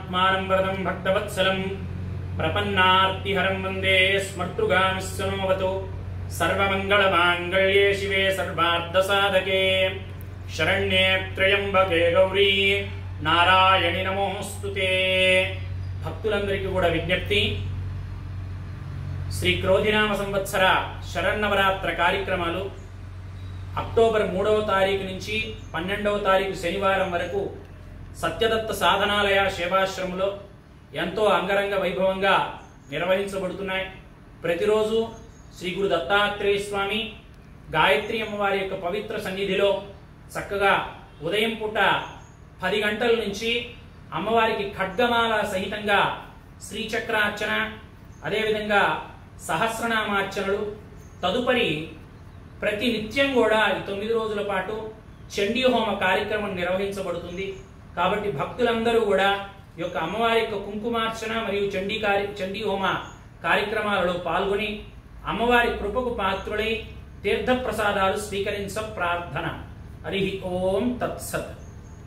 పరమాత్మానం వరదం భక్తవత్సలం ప్రపన్నార్తిహరం వందే స్మర్తృగామిస్సనోవతు సర్వమంగళమాంగళ్యే శివే సర్వార్థసాధకే శరణ్యే త్రయంబకే గౌరీ నారాయణి నమోస్తుతే. భక్తులందరికీ కూడా విజ్ఞప్తి, శ్రీ క్రోధినామ సంవత్సర శరన్నవరాత్ర కార్యక్రమాలు అక్టోబర్ 3వ తారీఖు నుంచి 12వ తారీఖు శనివారం వరకు సత్యదత్త సాధనాలయ సేవాశ్రమంలో ఎంతో అంగరంగ వైభవంగా నిర్వహించబడుతున్నాయి. ప్రతిరోజు శ్రీ గురు దత్తాత్రేయ స్వామి గాయత్రి అమ్మవారి యొక్క పవిత్ర సన్నిధిలో చక్కగా ఉదయం పూట 10 గంటల నుంచి అమ్మవారికి ఖడ్గమాల సహితంగా శ్రీచక్రార్చన, అదేవిధంగా సహస్రనామార్చనలు, తదుపరి ప్రతి నిత్యం కూడా ఈ 9 రోజుల పాటు చండీ హోమ కార్యక్రమం నిర్వహించబడుతుంది. కాబట్టి భక్తులందరూ కూడా ఈ యొక్క అమ్మవారి యొక్క కుంకుమార్చన మరియు చండీ హోమ కార్యక్రమాలలో పాల్గొని అమ్మవారి కృపకు పాత్రులై తీర్థప్రసాదాలు స్వీకరించ ప్రార్థన. హరి ఓం తత్సత్.